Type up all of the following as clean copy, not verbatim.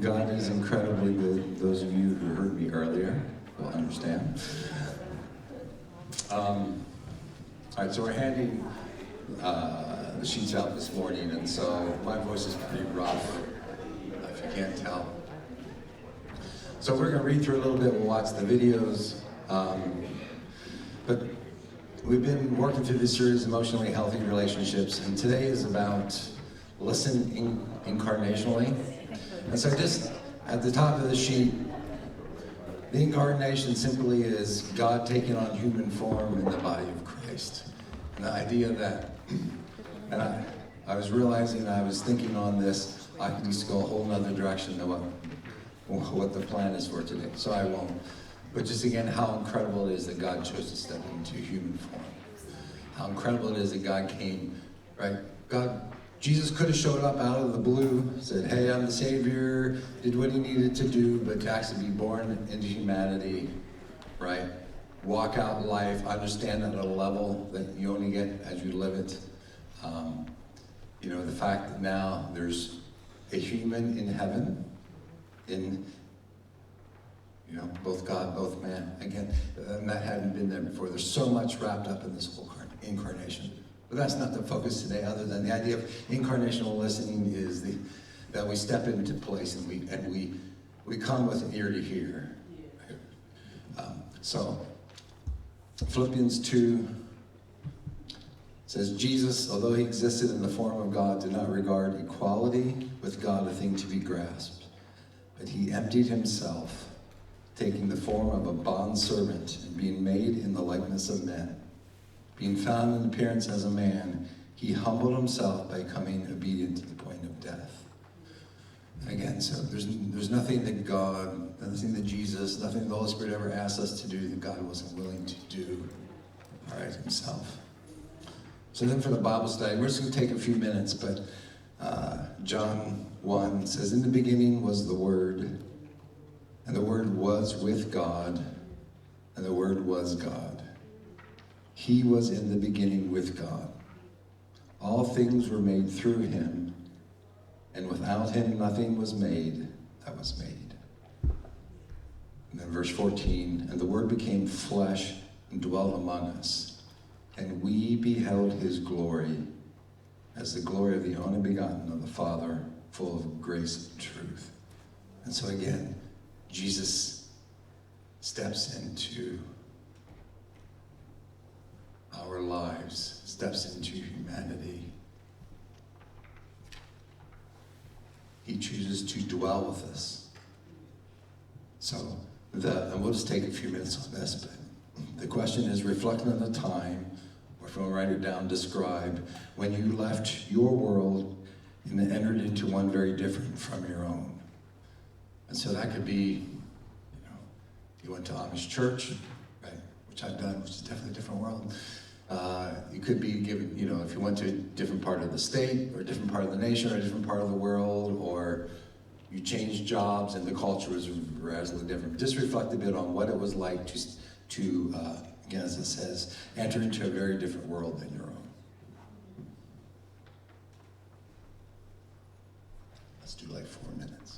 God is incredibly good. Those of you who heard me earlier will understand. All right, so we're handing the sheets out this morning, and so my voice is pretty rough, if you can't tell. So we're going to read through a little bit. We'll watch the videos. But we've been working through this series, Emotionally Healthy Relationships, and today is about listening incarnationally. And so just at the top of the sheet, the incarnation simply is God taking on human form in the body of Christ. And the idea that, and I was realizing, I was thinking on this, I could just go a whole nother direction than what the plan is for today, so I won't. But just again, how incredible it is that God chose to step into human form. How incredible it is that God came, right? Jesus could have showed up out of the blue, said, hey, I'm the Savior, did what he needed to do, but to actually be born into humanity, right? Walk out life, understand that at a level that you only get as you live it. The fact that now there's a human in heaven, both God, both man, again, and that hadn't been there before. There's so much wrapped up in this whole incarnation. But that's not the focus today, other than the idea of incarnational listening is that we step into place and we come with an ear to hear. So Philippians 2 says, Jesus, although he existed in the form of God, did not regard equality with God a thing to be grasped, but he emptied himself, taking the form of a bondservant and being made in the likeness of men. Being found in appearance as a man, he humbled himself by becoming obedient to the point of death. And again, so there's nothing that God, nothing that Jesus, nothing the Holy Spirit ever asked us to do that God wasn't willing to do, all right, himself. So then for the Bible study, we're just going to take a few minutes, but John 1 says, in the beginning was the Word, and the Word was with God, and the Word was God. He was in the beginning with God. All things were made through him, and without him nothing was made that was made. And then verse 14, and the Word became flesh and dwelt among us, and we beheld his glory as the glory of the only begotten of the Father, full of grace and truth. And so again, Jesus steps into our lives, steps into humanity. He chooses to dwell with us. So, and we'll just take a few minutes on this, but the question is, reflecting on the time, or if you want to write it down, describe when you left your world and entered into one very different from your own. And so that could be, you went to Amish church, right, which I've done, which is definitely a different world. You could be given, if you went to a different part of the state, or a different part of the nation, or a different part of the world, or you changed jobs and the culture was radically different. Just reflect a bit on what it was like to again, as it says, enter into a very different world than your own. Let's do like 4 minutes.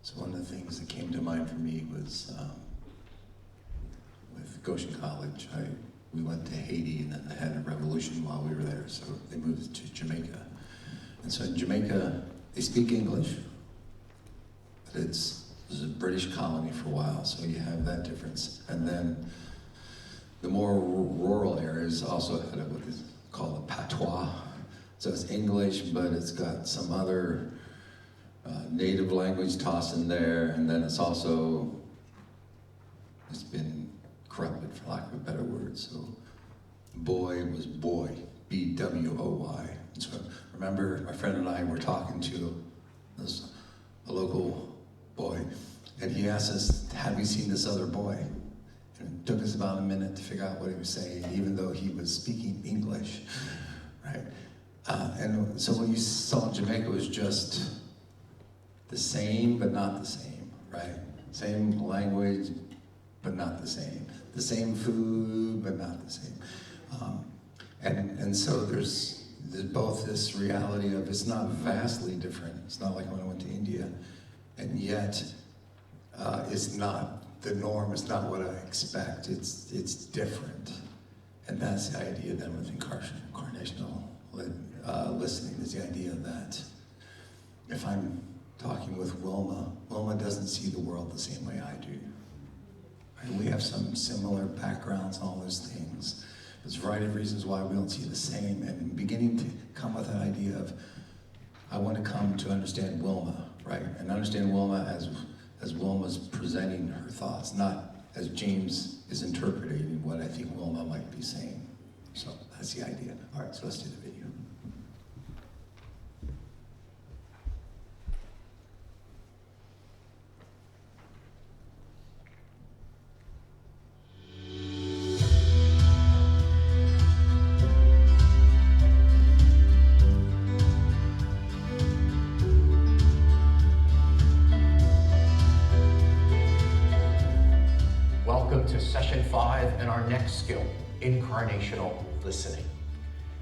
So one of the things that came to mind for me was with Goshen College. We went to Haiti and then they had a revolution while we were there, so they moved to Jamaica. And so in Jamaica, they speak English, but it was a British colony for a while, so you have that difference. And then the more rural areas also had what is called a patois. So it's English, but it's got some other native language tossed in there, and then it's been corrupted, for lack of a better word. So boy was boy, B-W-O-Y. And so remember, my friend and I were talking to a local boy, and he asked us, have you seen this other boy? And it took us about a minute to figure out what he was saying, even though he was speaking English, right? And so what you saw in Jamaica was just the same, but not the same, right? Same language, but not the same. The same food, but not the same. And so there's both this reality of it's not vastly different. It's not like when I went to India, and yet it's not the norm. It's not what I expect. It's different, and that's the idea then with incarnational listening. Is the idea that if I'm talking with Wilma doesn't see the world the same way I do. Right? We have some similar backgrounds and all those things. There's a variety of reasons why we don't see the same, and beginning to come with that idea of, I want to come to understand Wilma, right? And understand Wilma as Wilma's presenting her thoughts, not as James is interpreting what I think Wilma might be saying. So that's the idea. All right, so let's do the video. Session 5 and our next skill, incarnational listening.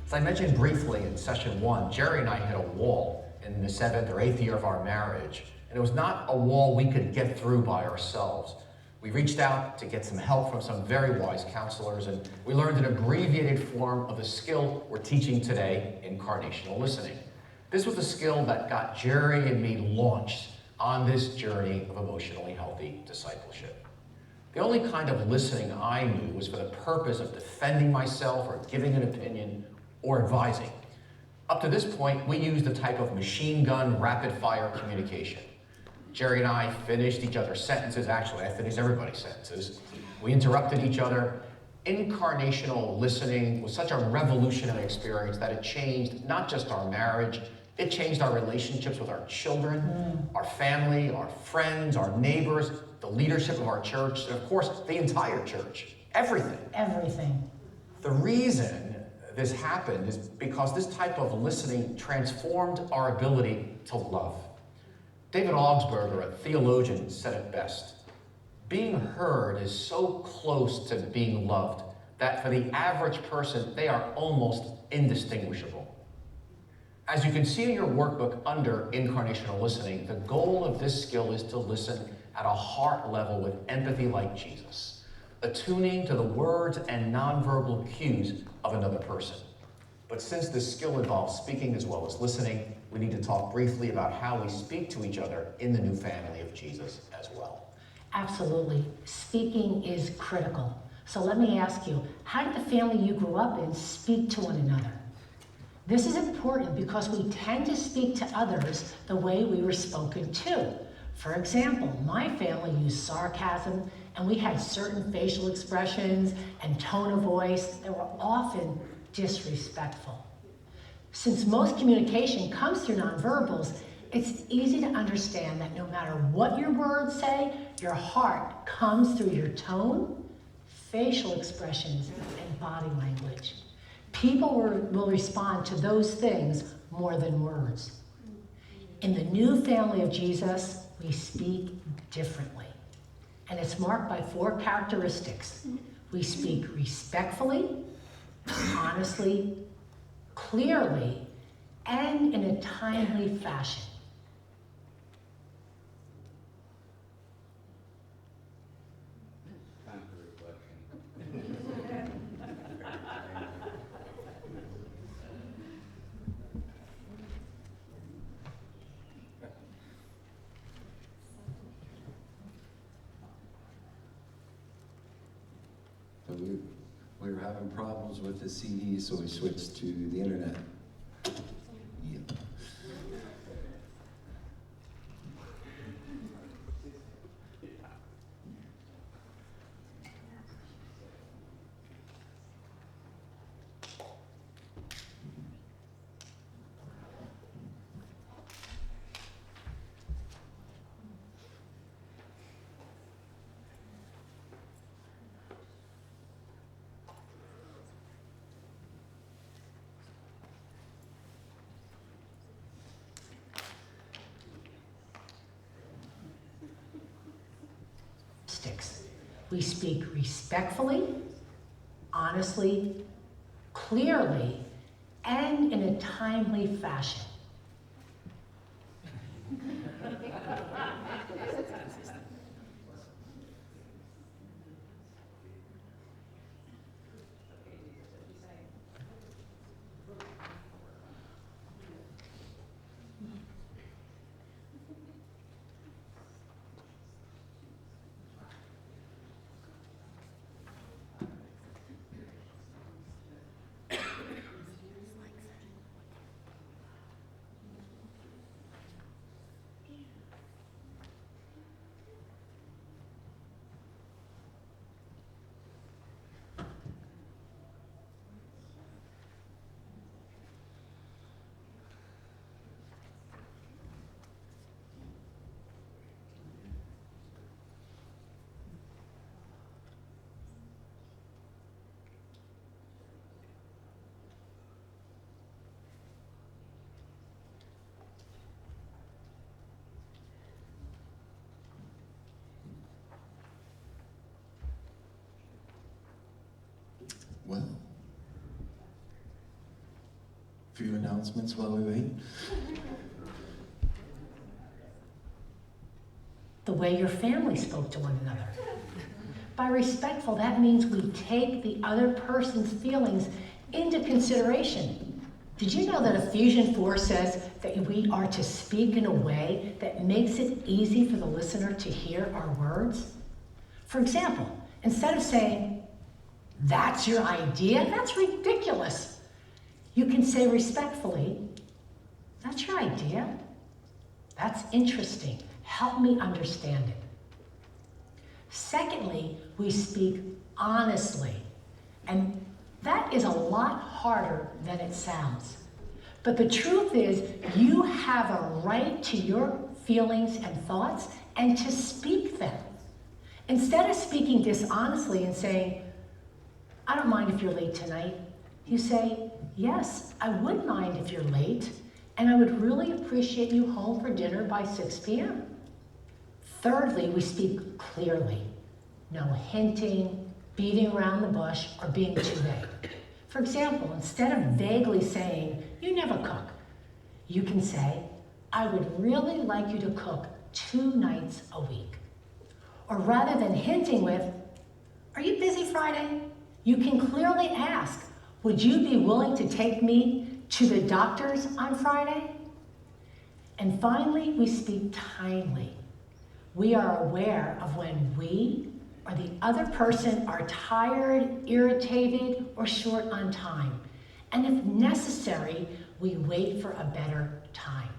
As I mentioned briefly in session 1, Jerry and I hit a wall in the 7th or 8th year of our marriage, and it was not a wall we could get through by ourselves. We reached out to get some help from some very wise counselors, and we learned an abbreviated form of the skill we're teaching today, incarnational listening. This was a skill that got Jerry and me launched on this journey of emotionally healthy discipleship. The only kind of listening I knew was for the purpose of defending myself or giving an opinion or advising. Up to this point, we used a type of machine gun, rapid-fire communication. Jerry and I finished each other's sentences. Actually, I finished everybody's sentences. We interrupted each other. Incarnational listening was such a revolutionary experience that it changed not just our marriage, it changed our relationships with our children, our family, our friends, our neighbors, the leadership of our church, and of course, the entire church. Everything. Everything. The reason this happened is because this type of listening transformed our ability to love. David Augsburger, a theologian, said it best. Being heard is so close to being loved that for the average person, they are almost indistinguishable. As you can see in your workbook under incarnational listening, the goal of this skill is to listen at a heart level with empathy like Jesus, attuning to the words and nonverbal cues of another person. But since this skill involves speaking as well as listening, we need to talk briefly about how we speak to each other in the new family of Jesus as well. Absolutely. Speaking is critical. So let me ask you, how did the family you grew up in speak to one another? This is important because we tend to speak to others the way we were spoken to. For example, my family used sarcasm, and we had certain facial expressions and tone of voice that were often disrespectful. Since most communication comes through nonverbals, it's easy to understand that no matter what your words say, your heart comes through your tone, facial expressions, and body language. People will respond to those things more than words. In the new family of Jesus, we speak differently. And it's marked by 4 characteristics. We speak respectfully, honestly, clearly, and in a timely fashion. having problems with the CD, so we switched to the internet. Yeah. We speak respectfully, honestly, clearly, and in a timely fashion. Well, a few announcements while we wait. The way your family spoke to one another. By respectful, that means we take the other person's feelings into consideration. Did you know that Ephesians 4 says that we are to speak in a way that makes it easy for the listener to hear our words? For example, instead of saying, "That's your idea? That's ridiculous," you can say respectfully, "That's your idea? That's interesting. Help me understand it." Secondly, we speak honestly, and that is a lot harder than it sounds. But the truth is, you have a right to your feelings and thoughts and to speak them. Instead of speaking dishonestly and saying, "I don't mind if you're late tonight," you say, "Yes, I would mind if you're late, and I would really appreciate you home for dinner by 6 p.m. Thirdly, we speak clearly. No hinting, beating around the bush, or being too vague. For example, instead of vaguely saying, "You never cook," you can say, "I would really like you to cook 2 nights a week." Or rather than hinting with, "Are you busy Friday?" you can clearly ask, "Would you be willing to take me to the doctor's on Friday?" And finally, we speak timely. We are aware of when we or the other person are tired, irritated, or short on time. And if necessary, we wait for a better time.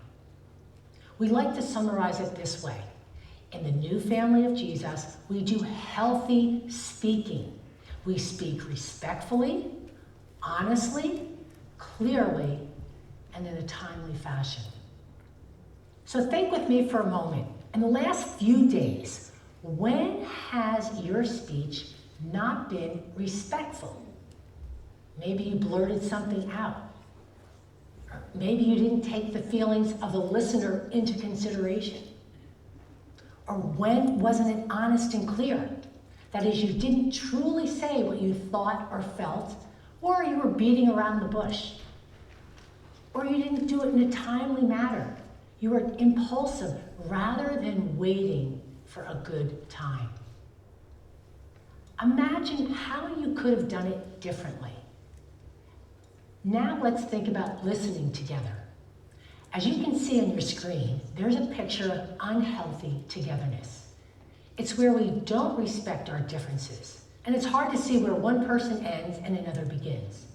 We like to summarize it this way. In the new family of Jesus, we do healthy speaking. We speak respectfully, honestly, clearly, and in a timely fashion. So think with me for a moment. In the last few days, when has your speech not been respectful? Maybe you blurted something out. Or maybe you didn't take the feelings of the listener into consideration. Or when wasn't it honest and clear? That is, you didn't truly say what you thought or felt, or you were beating around the bush. Or you didn't do it in a timely manner. You were impulsive rather than waiting for a good time. Imagine how you could have done it differently. Now let's think about listening together. As you can see on your screen, there's a picture of unhealthy togetherness. It's where we don't respect our differences, And it's hard to see where one person ends and another begins.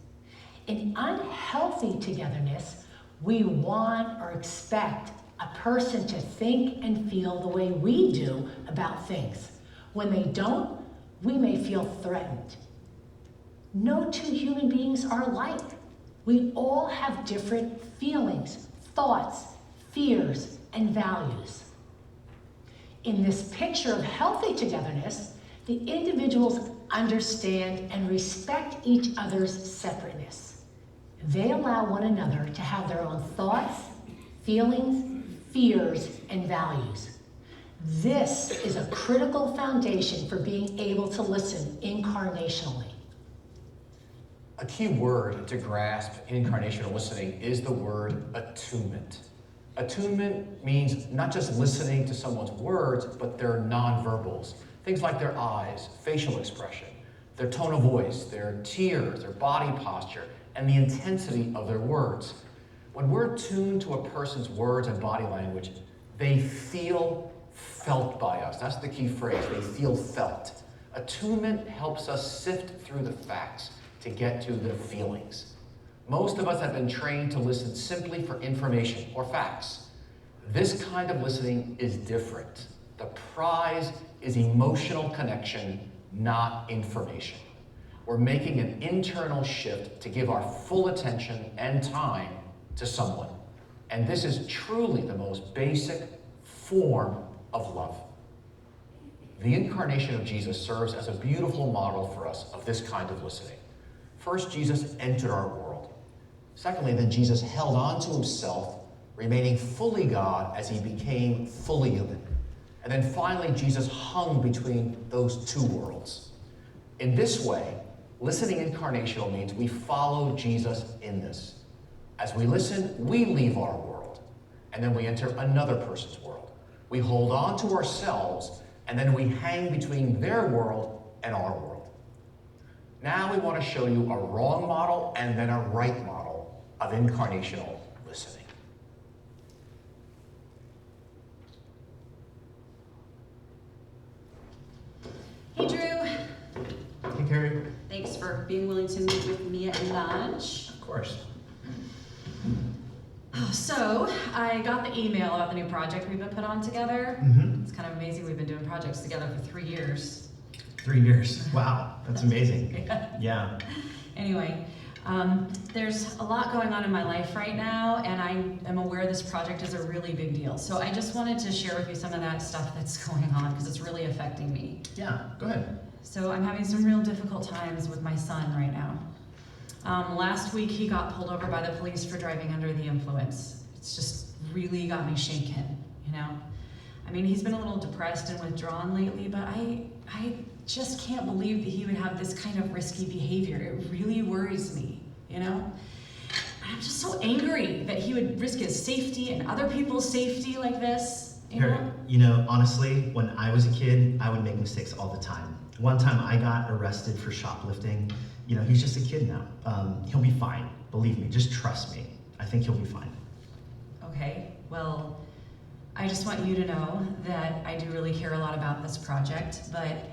In unhealthy togetherness, we want or expect a person to think and feel the way we do about things. When they don't, we may feel threatened. No two human beings are alike. We all have different feelings, thoughts, fears, and values. In this picture of healthy togetherness, the individuals understand and respect each other's separateness. They allow one another to have their own thoughts, feelings, fears, and values. This is a critical foundation for being able to listen incarnationally. A key word to grasp in incarnational listening is the word attunement. Attunement means not just listening to someone's words, but their nonverbals. Things like their eyes, facial expression, their tone of voice, their tears, their body posture, and the intensity of their words. When we're tuned to a person's words and body language, they feel felt by us. That's the key phrase, they feel felt. Attunement helps us sift through the facts to get to the feelings. Most of us have been trained to listen simply for information or facts. This kind of listening is different. The prize is emotional connection, not information. We're making an internal shift to give our full attention and time to someone. And this is truly the most basic form of love. The incarnation of Jesus serves as a beautiful model for us of this kind of listening. First, Jesus entered our world. Secondly, then Jesus held on to himself, remaining fully God as he became fully human. And then finally, Jesus hung between those two worlds. In this way, listening incarnational means we follow Jesus in this. As we listen, we leave our world, and then we enter another person's world. We hold on to ourselves, and then we hang between their world and our world. Now we want to show you a wrong model and then a right model of incarnational listening. Hey, Drew. Hey, Carrie. Thanks for being willing to meet with me at lunch. Of course. So, I got the email about the new project we've been put on together. Mm-hmm. It's kind of amazing we've been doing projects together for 3 years. 3 years. Wow, that's amazing. Yeah. Anyway, there's a lot going on in my life right now, and I am aware this project is a really big deal. So I just wanted to share with you some of that stuff that's going on, because it's really affecting me. Yeah, go ahead. So I'm having some real difficult times with my son right now. Last week he got pulled over by the police for driving under the influence. It's just really got me shaken, you know? I mean, he's been a little depressed and withdrawn lately, but I just can't believe that he would have this kind of risky behavior. It really worries me, you know? I'm just so angry that he would risk his safety and other people's safety like this, you Harry, know? you know, honestly, when I was a kid, I would make mistakes all the time. One time I got arrested for shoplifting. You know, he's just a kid now. He'll be fine. Believe me, just trust me. I think he'll be fine. Okay, well, I just want you to know that I do really care a lot about this project, but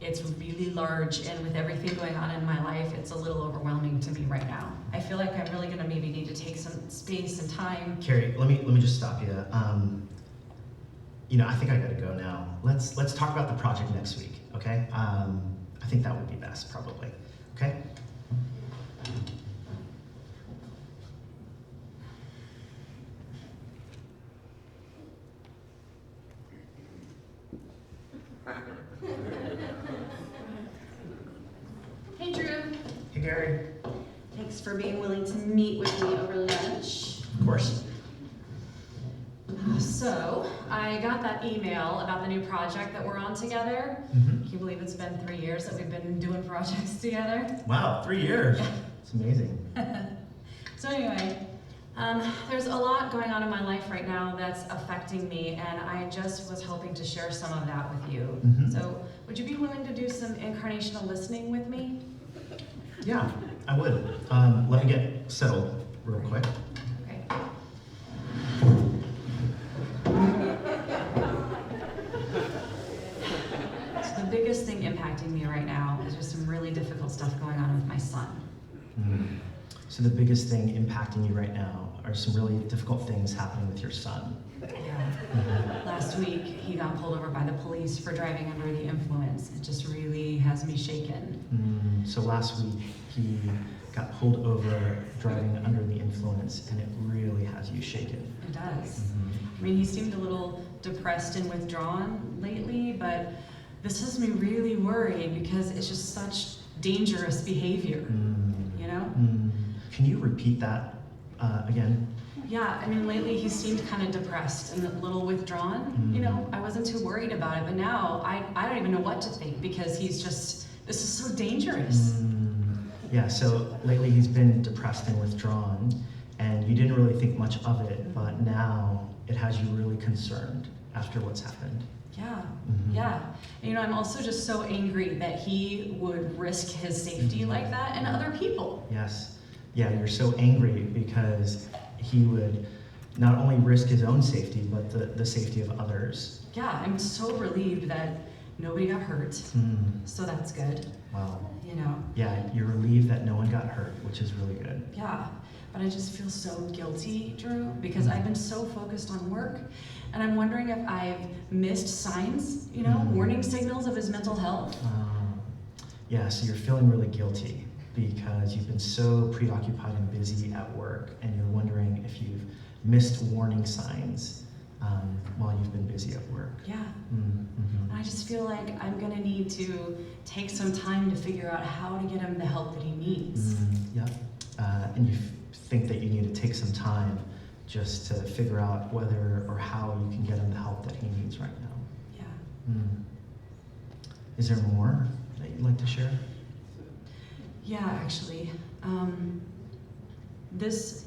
it's really large, and with everything going on in my life, it's a little overwhelming to me right now. I feel like I'm really gonna maybe need to take some space and time. Carrie, let me just stop you. You know, I think I gotta go now. Let's talk about the project next week, okay? I think that would be best, probably. Okay? Hey, Drew. Hey, Gary. Thanks for being willing to meet with me over lunch. Of course. So, I got that email about the new project that we're on together. Mm-hmm. Can you believe it's been 3 years that we've been doing projects together? Wow, 3 years. Yeah. It's amazing. So anyway, there's a lot going on in my life right now that's affecting me, and I just was hoping to share some of that with you. Mhm. So, would you be willing to do some incarnational listening with me? Yeah, I would. Let me get settled real quick. Okay. It's the biggest thing impacting me right now is just some really difficult stuff going on with my son. So the biggest thing impacting you right now are some really difficult things happening with your son. Yeah. Last week, he got pulled over by the police for driving under the influence. It just really has me shaken. So last week, he got pulled over driving under the influence, and it really has you shaken. It does. I mean, he seemed a little depressed and withdrawn lately, but this has me really worried because it's just such dangerous behavior, you know? Can you repeat that again? Yeah, I mean, lately he seemed kind of depressed and a little withdrawn. You know, I wasn't too worried about it, but now I don't even know what to think because he's just, this is so dangerous. Yeah, so lately he's been depressed and withdrawn, and you didn't really think much of it, but now it has you really concerned after what's happened. Yeah, yeah. And, you know, I'm also just so angry that he would risk his safety like that and other people. Yes. Yeah, you're so angry because he would not only risk his own safety, but the safety of others. Yeah, I'm so relieved that nobody got hurt, so that's good. Wow. You know? Yeah, you're relieved that no one got hurt, which is really good. Yeah, but I just feel so guilty, Drew, because I've been so focused on work, and I'm wondering if I've missed signs, you know, warning signals of his mental health. Yeah, so you're feeling really guilty because you've been so preoccupied and busy at work, and you're wondering if you've missed warning signs while you've been busy at work. Yeah. And I just feel like I'm gonna need to take some time to figure out how to get him the help that he needs. Yeah. And you think that you need to take some time just to figure out whether or how you can get him the help that he needs right now. Yeah. Is there more that you'd like to share? Yeah, actually. This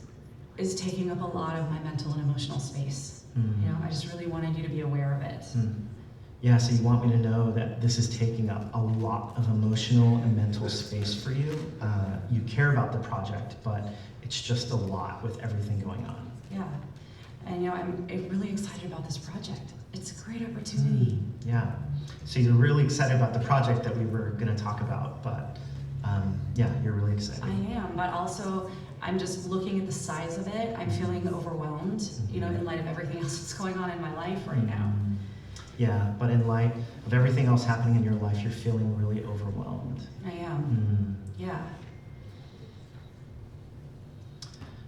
is taking up a lot of my mental and emotional space. You know, I just really wanted you to be aware of it. Yeah, so you want me to know that this is taking up a lot of emotional and mental space for you. You care about the project, but it's just a lot with everything going on. Yeah, and you know, I'm really excited about this project. It's a great opportunity. Yeah, so you're really excited about the project that we were going to talk about, but yeah, you're really excited. I am, but also I'm just looking at the size of it. I'm feeling overwhelmed, you know, in light of everything else that's going on in my life right now. Yeah, but in light of everything else happening in your life, you're feeling really overwhelmed. I am. Yeah.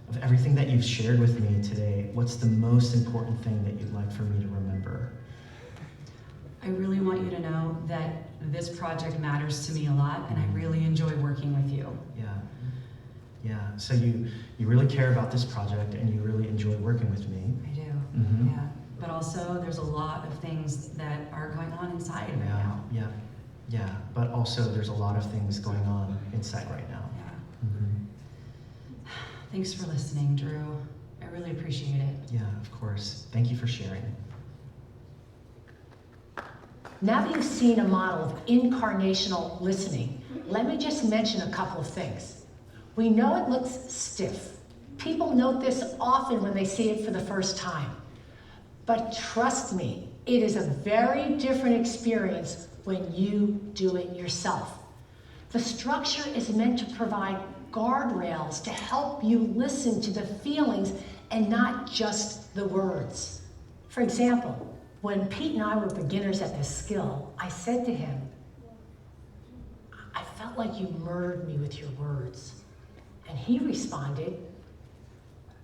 Of everything that you've shared with me today, what's the most important thing that you'd like for me to remember? I really want you to know that this project matters to me a lot, and I really enjoy working with you. Yeah, so you really care about this project, and you really enjoy working with me. I do, yeah. But also, there's a lot of things that are going on inside right now. Yeah, but also there's a lot of things going on inside right now. Yeah. Thanks for listening, Drew. I really appreciate it. Yeah, of course. Thank you for sharing. Now that you've seen a model of incarnational listening, let me just mention a couple of things. We know it looks stiff. People note this often when they see it for the first time. But trust me, it is a very different experience when you do it yourself. The structure is meant to provide guardrails to help you listen to the feelings and not just the words. For example, when Pete and I were beginners at this skill, I said to him, "I felt like you murdered me with your words." And he responded,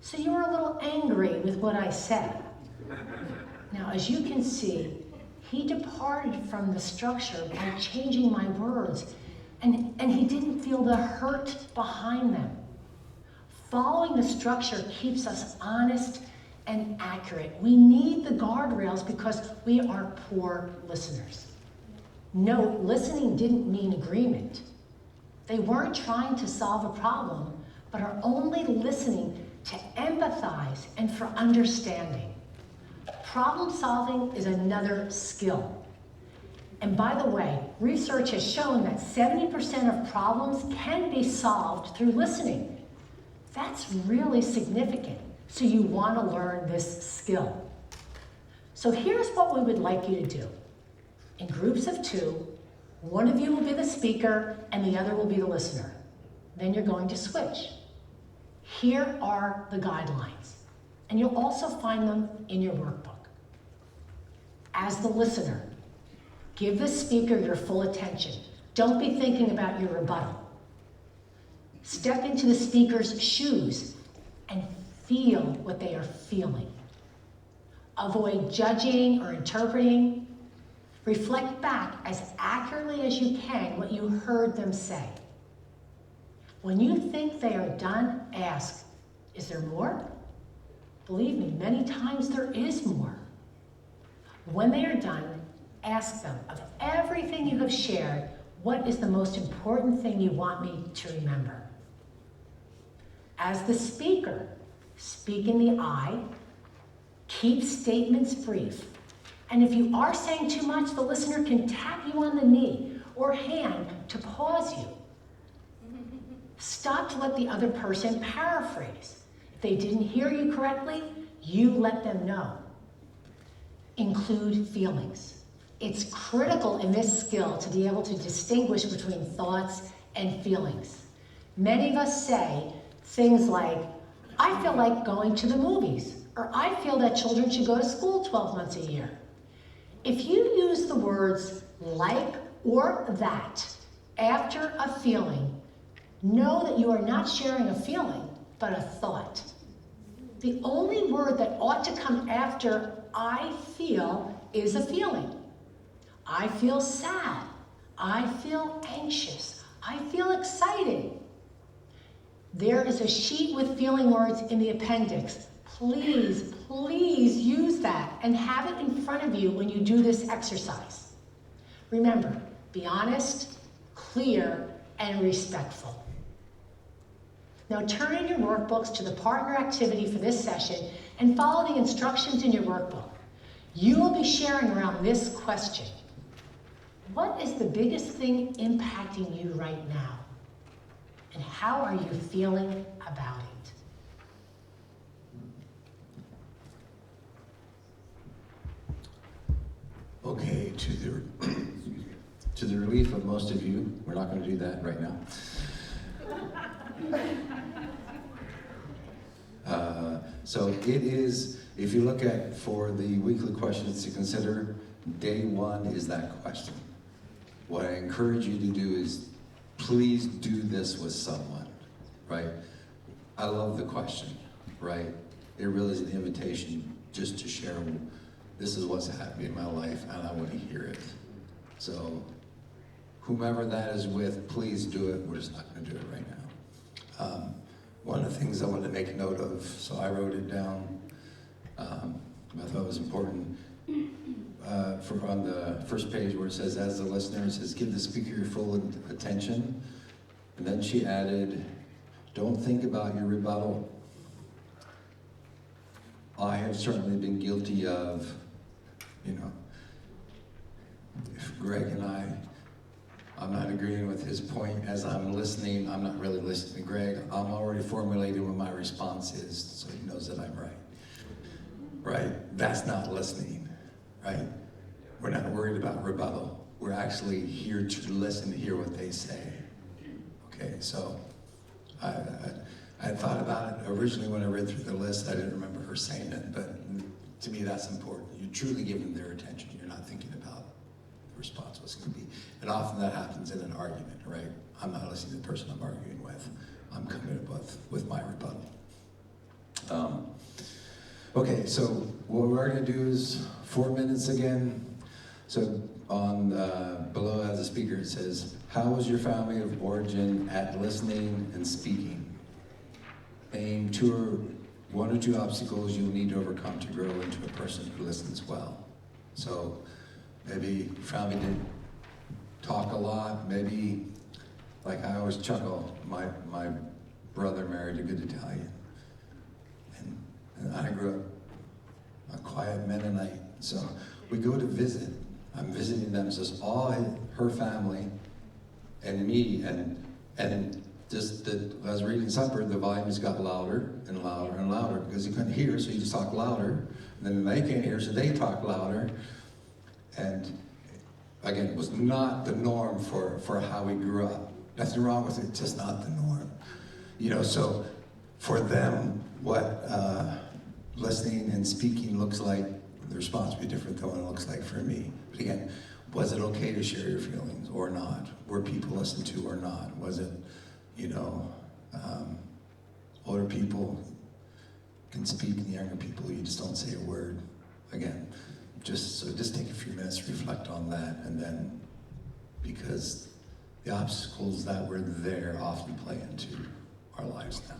"So you were a little angry with what I said." Now, as you can see, he departed from the structure by changing my words, and he didn't feel the hurt behind them. Following the structure keeps us honest and accurate. We need the guardrails because we are poor listeners. Note, listening didn't mean agreement. They weren't trying to solve a problem, but are only listening to empathize and for understanding. Problem solving is another skill. And by the way, research has shown that 70% of problems can be solved through listening. That's really significant. So you want to learn this skill. So here's what we would like you to do. In groups of 2, One of you will be the speaker and the other will be the listener. Then you're going to switch. Here are the guidelines, and you'll also find them in your workbook. As the listener, give the speaker your full attention. Don't be thinking about your rebuttal. Step into the speaker's shoes and feel what they are feeling. Avoid judging or interpreting. Reflect back as accurately as you can what you heard them say. When you think they are done, ask, is there more? Believe me, many times there is more. When they are done, ask them, of everything you have shared, what is the most important thing you want me to remember? As the speaker, speak in the I, keep statements brief, and if you are saying too much, the listener can tap you on the knee or hand to pause you. Stop to let the other person paraphrase. If they didn't hear you correctly, you let them know. Include feelings. It's critical in this skill to be able to distinguish between thoughts and feelings. Many of us say things like, I feel like going to the movies, or I feel that children should go to school 12 months a year. If you use the words like or that after a feeling, know that you are not sharing a feeling, but a thought. The only word that ought to come after I feel is a feeling. I feel sad. I feel anxious. I feel excited. There is a sheet with feeling words in the appendix. Please, please use that and have it in front of you when you do this exercise. Remember, be honest, clear, and respectful. Now turn in your workbooks to the partner activity for this session and follow the instructions in your workbook. You will be sharing around this question. What is the biggest thing impacting you right now? And how are you feeling about it? Okay, to the relief of most of you, we're not going to do that right now. So it is, if you look at for the weekly questions to consider, day one is that question. What I encourage you to do is please do this with someone, right? I love the question, right? It really is an invitation just to share, this is what's happening in my life and I want to hear it. So whomever that is with, please do it. We're just not going to do it right now. One of the things I wanted to make note of, so I wrote it down, I thought it was important, on the first page where it says, as the listener, it says, give the speaker your full attention. And then she added, don't think about your rebuttal. I have certainly been guilty of, if Greg and I'm not agreeing with his point as I'm listening, I'm not really listening to Greg. I'm already formulating what my response is so he knows that I'm right. Right? That's not listening, right? We're not worried about rebuttal. We're actually here to listen to hear what they say. Okay, so I thought about it originally when I read through the list. I didn't remember her saying it, but to me that's important. You truly give them their attention. You're not thinking about the response, what's going to be. And often that happens in an argument, right? I'm not listening to the person I'm arguing with. I'm coming up with my rebuttal. Okay, so what we're going to do is 4 minutes again. So on below as a speaker it says, how was your family of origin at listening and speaking? Name one or two obstacles you'll need to overcome to grow into a person who listens well. So maybe your family didn't talk a lot. Maybe, like I always chuckle, my brother married a good Italian. And I grew up a quiet Mennonite. So we go to visit. I'm visiting them, so it's all her family and me, and just as I was reading supper, the volumes got louder and louder and louder because he couldn't hear, so he just talked louder. And then they can't hear, so they talk louder. And again, was not the norm for how we grew up. Nothing wrong with it, just not the norm. You know, so for them, what listening and speaking looks like, the response would be different than what it looks like for me. But again, was it okay to share your feelings or not? Were people listened to or not? Was it, you know, older people can speak and younger people, you just don't say a word. Again, just take a few minutes to reflect on that, and then, because the obstacles that were there often play into our lives now.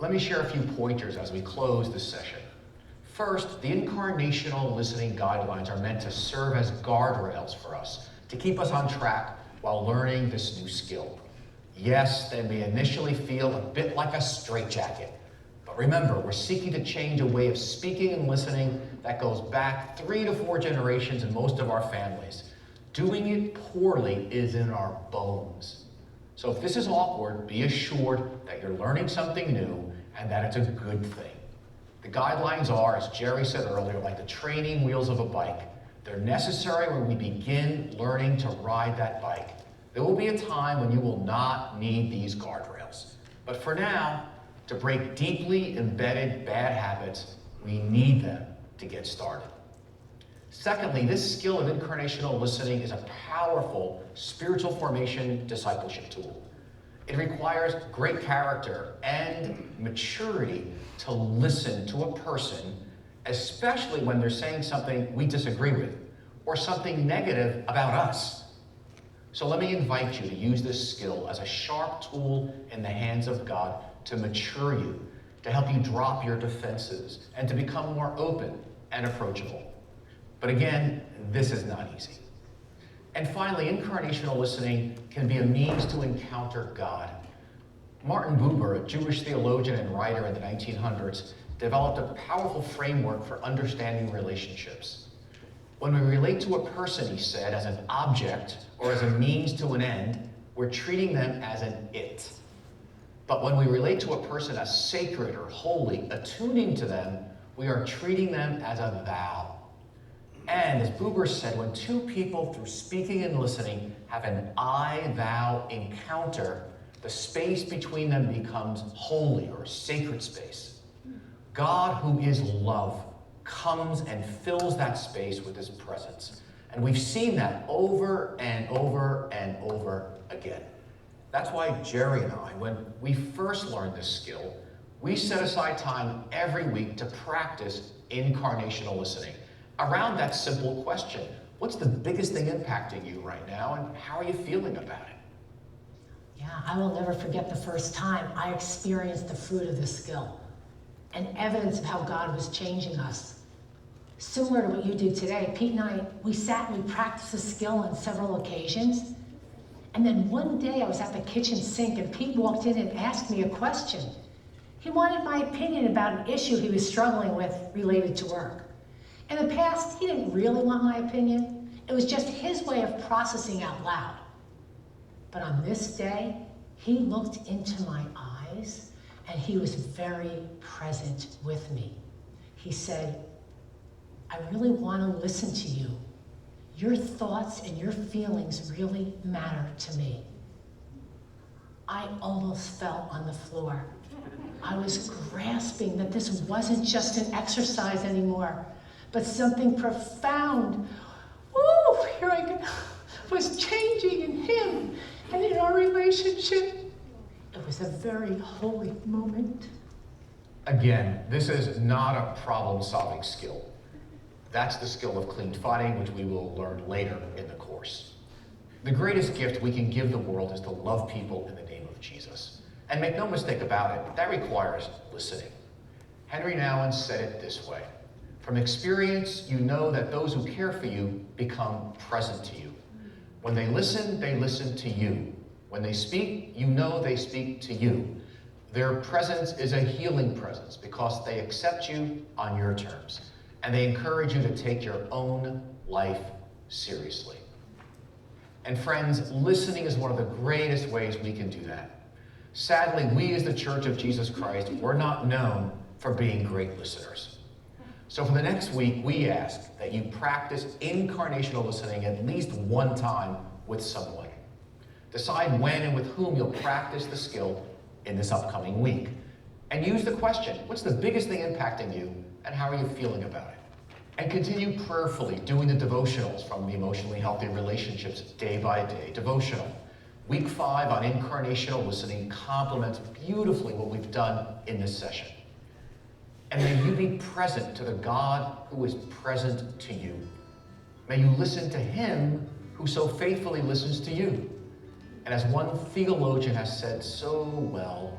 Let me share a few pointers as we close this session. First, the incarnational listening guidelines are meant to serve as guardrails for us, to keep us on track while learning this new skill. Yes, they may initially feel a bit like a straitjacket, but remember, we're seeking to change a way of speaking and listening that goes back 3 to 4 generations in most of our families. Doing it poorly is in our bones. So if this is awkward, be assured that you're learning something new and that it's a good thing. The guidelines are, as Jerry said earlier, like the training wheels of a bike. They're necessary when we begin learning to ride that bike. There will be a time when you will not need these guardrails. But for now, to break deeply embedded bad habits, we need them to get started. Secondly, this skill of incarnational listening is a powerful spiritual formation discipleship tool. It requires great character and maturity to listen to a person, especially when they're saying something we disagree with or something negative about us. So let me invite you to use this skill as a sharp tool in the hands of God to mature you, to help you drop your defenses, and to become more open and approachable. But again, this is not easy. And finally, incarnational listening can be a means to encounter God. Martin Buber, a Jewish theologian and writer in the 1900s, developed a powerful framework for understanding relationships. When we relate to a person, he said, as an object or as a means to an end, we're treating them as an it. But when we relate to a person as sacred or holy, attuning to them, we are treating them as a thou. And as Buber said, when two people, through speaking and listening, have an I-thou encounter, the space between them becomes holy or sacred space. God, who is love, comes and fills that space with his presence. And we've seen that over and over and over again. That's why Jerry and I, when we first learned this skill, we set aside time every week to practice incarnational listening around that simple question. What's the biggest thing impacting you right now, and how are you feeling about it? Yeah, I will never forget the first time I experienced the fruit of this skill and evidence of how God was changing us. Similar to what you did today, Pete and I, we sat and we practiced the skill on several occasions. And then one day I was at the kitchen sink and Pete walked in and asked me a question. He wanted my opinion about an issue he was struggling with related to work. In the past, he didn't really want my opinion. It was just his way of processing out loud. But on this day, he looked into my eyes and he was very present with me. He said, I really want to listen to you. Your thoughts and your feelings really matter to me. I almost fell on the floor. I was grasping that this wasn't just an exercise anymore, but something profound. Woo, here I go, was changing in him and in our relationship. It was a very holy moment. Again, this is not a problem-solving skill. That's the skill of clean fighting, which we will learn later in the course. The greatest gift we can give the world is to love people in the name of Jesus. And make no mistake about it, that requires listening. Henry Nouwen said it this way: from experience, you know that those who care for you become present to you. When they listen to you. When they speak, you know they speak to you. Their presence is a healing presence because they accept you on your terms. And they encourage you to take your own life seriously. And friends, listening is one of the greatest ways we can do that. Sadly, we as the Church of Jesus Christ, we're not known for being great listeners. So for the next week, we ask that you practice incarnational listening at least one time with someone. Decide when and with whom you'll practice the skill in this upcoming week. And use the question, what's the biggest thing impacting you, and how are you feeling about it? And continue prayerfully doing the devotionals from the Emotionally Healthy Relationships Day by Day devotional. Week 5 on incarnational listening complements beautifully what we've done in this session. And may you be present to the God who is present to you. May you listen to him who so faithfully listens to you. And as one theologian has said so well,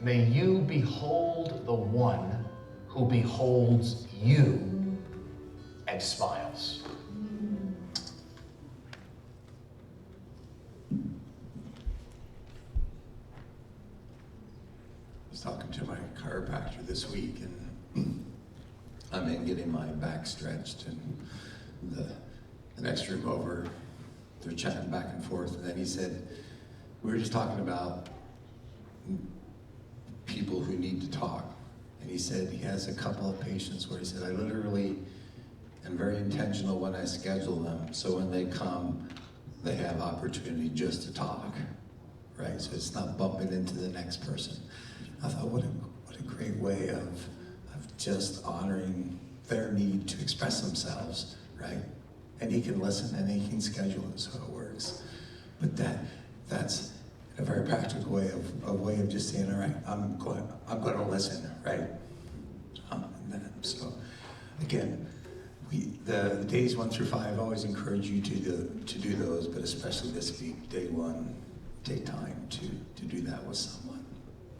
May you behold the one who beholds you and smiles. I was talking to my chiropractor this week, and I'm in getting my back stretched, and the next room over, they're chatting back and forth, and then he said, we were just talking about people who need to talk. And he said he has a couple of patients where he said, I literally am very intentional when I schedule them, so when they come, they have opportunity just to talk, right? So it's not bumping into the next person. I thought, what a great way of just honoring their need to express themselves, right? And he can listen and he can schedule it so it works. But that's a very practical way of just saying, all right, I'm going to listen, right? So again, the days 1 through 5, I always encourage you to do those, but especially this week, day 1, take time to do that with someone.